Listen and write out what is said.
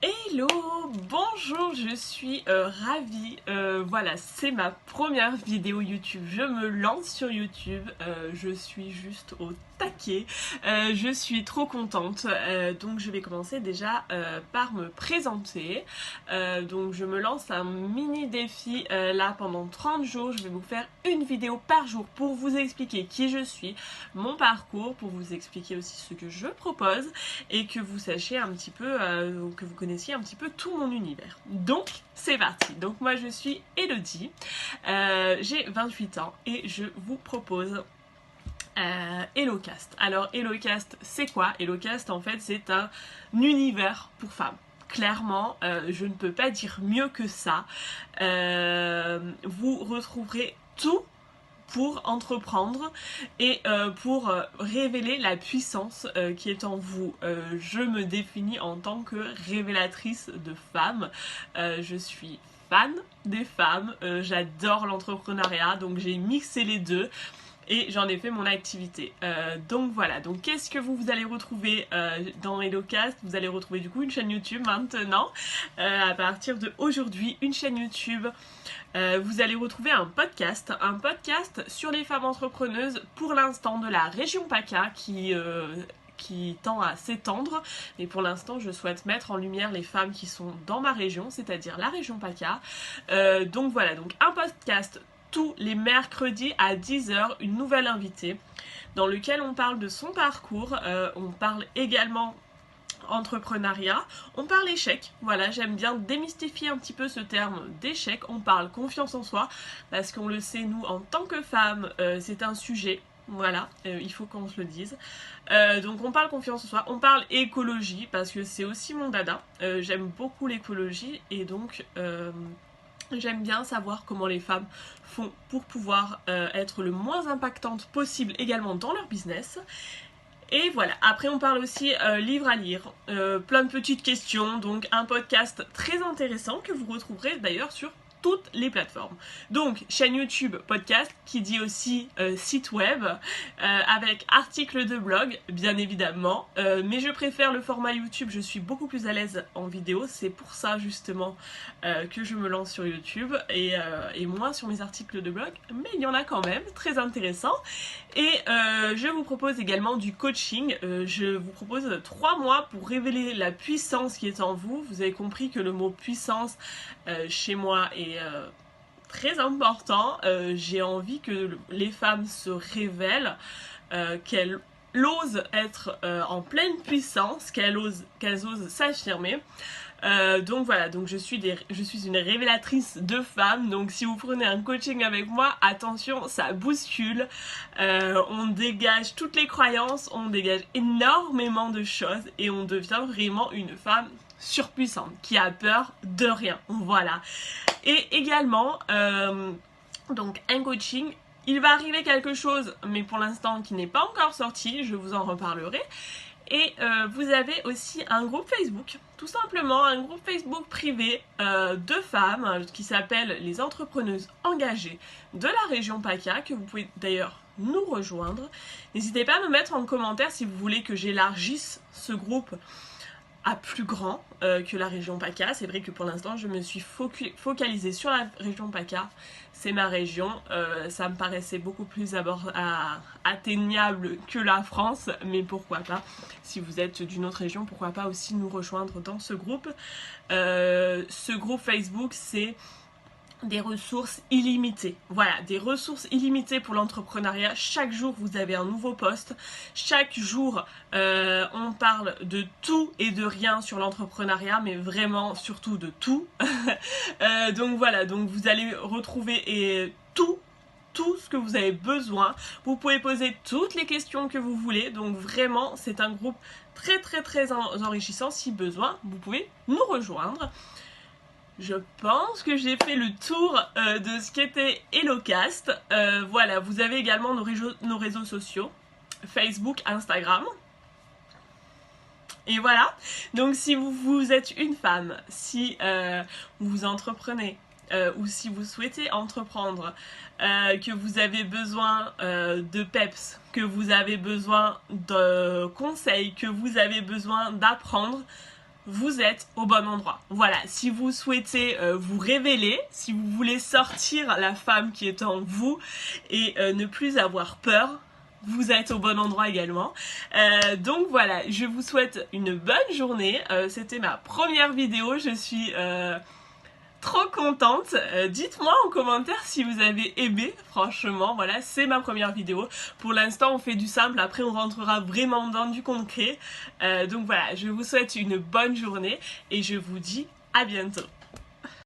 Hello, bonjour, je suis ravie, voilà, c'est ma première vidéo YouTube, je me lance sur YouTube, je suis juste au taquet, je suis trop contente, donc je vais commencer déjà par me présenter, donc je me lance un mini défi là pendant 30 jours, je vais vous faire une vidéo par jour pour vous expliquer qui je suis, mon parcours, pour vous expliquer aussi ce que je propose et que vous sachiez un petit peu, que vous connaissiez un petit peu tout mon univers. Donc c'est parti. Donc moi je suis Elodie, j'ai 28 ans et je vous propose HelloCast. Alors HelloCast c'est quoi? HelloCast en fait c'est un univers pour femmes. Clairement, je ne peux pas dire mieux que ça. Vous retrouverez tout pour entreprendre et pour révéler la puissance qui est en vous. Je me définis en tant que révélatrice de femmes. Je suis fan des femmes, j'adore l'entrepreneuriat, donc j'ai mixé les deux et j'en ai fait mon activité. Donc voilà, donc qu'est-ce que vous allez retrouver dans HelloCast? Vous allez retrouver du coup une chaîne YouTube maintenant, à partir d'aujourd'hui, une chaîne YouTube. Vous allez retrouver un podcast sur les femmes entrepreneuses, pour l'instant de la région PACA, qui tend à s'étendre, mais pour l'instant je souhaite mettre en lumière les femmes qui sont dans ma région, c'est-à-dire la région PACA. Donc voilà, donc un podcast tous les mercredis à 10h, une nouvelle invitée, dans lequel on parle de son parcours, on parle également entrepreneuriat, on parle échec, voilà, j'aime bien démystifier un petit peu ce terme d'échec, on parle confiance en soi, parce qu'on le sait, nous, en tant que femmes, c'est un sujet, voilà, il faut qu'on se le dise. Donc on parle confiance en soi, on parle écologie, parce que c'est aussi mon dada, j'aime beaucoup l'écologie, et donc j'aime bien savoir comment les femmes font pour pouvoir être le moins impactantes possible également dans leur business. Et voilà, après on parle aussi livres à lire, plein de petites questions, donc un podcast très intéressant que vous retrouverez d'ailleurs sur toutes les plateformes. Donc chaîne YouTube, podcast, qui dit aussi site web, avec articles de blog, bien évidemment, mais je préfère le format YouTube, je suis beaucoup plus à l'aise en vidéo, c'est pour ça justement que je me lance sur YouTube, et moins sur mes articles de blog, mais il y en a quand même, très intéressant. Et je vous propose également du coaching, je vous propose 3 mois pour révéler la puissance qui est en vous. Vous avez compris que le mot puissance chez moi est très important. J'ai envie que les femmes se révèlent, qu'elles osent être en pleine puissance, qu'elles osent s'affirmer. Donc voilà, donc je suis une révélatrice de femmes, donc si vous prenez un coaching avec moi, attention, ça bouscule, on dégage toutes les croyances, on dégage énormément de choses et on devient vraiment une femme surpuissante, qui a peur de rien, voilà. Et également, donc un coaching, il va arriver quelque chose, mais pour l'instant qui n'est pas encore sorti, je vous en reparlerai. Et vous avez aussi un groupe Facebook, tout simplement un groupe Facebook privé de femmes qui s'appelle les entrepreneuses engagées de la région PACA, que vous pouvez d'ailleurs nous rejoindre. N'hésitez pas à me mettre en commentaire si vous voulez que j'élargisse ce groupe à plus grand que la région PACA. C'est vrai que pour l'instant je me suis focalisée sur la région PACA, c'est ma région, ça me paraissait beaucoup plus atteignable que la France, mais pourquoi pas, si vous êtes d'une autre région, pourquoi pas aussi nous rejoindre dans ce groupe. Ce groupe Facebook, c'est des ressources illimitées. Voilà, des ressources illimitées pour l'entrepreneuriat. Chaque jour, vous avez un nouveau post. Chaque jour, on parle de tout et de rien sur l'entrepreneuriat, mais vraiment, surtout de tout. Donc voilà, donc vous allez retrouver tout ce que vous avez besoin. Vous pouvez poser toutes les questions que vous voulez. Donc vraiment, c'est un groupe très très très enrichissant. Si besoin, vous pouvez nous rejoindre. Je pense que j'ai fait le tour de ce qu'était HelloCast. Voilà, vous avez également nos réseaux sociaux, Facebook, Instagram. Et voilà, donc si vous êtes une femme, si vous entreprenez, ou si vous souhaitez entreprendre, que vous avez besoin de peps, que vous avez besoin de conseils, que vous avez besoin d'apprendre, vous êtes au bon endroit. Voilà, si vous souhaitez vous révéler, si vous voulez sortir la femme qui est en vous et ne plus avoir peur, vous êtes au bon endroit également. Donc voilà, je vous souhaite une bonne journée. C'était ma première vidéo, je suis trop contente. Dites-moi en commentaire si vous avez aimé. Franchement, voilà, c'est ma première vidéo. Pour l'instant, on fait du simple. Après, on rentrera vraiment dans du concret. Donc voilà, je vous souhaite une bonne journée et je vous dis à bientôt.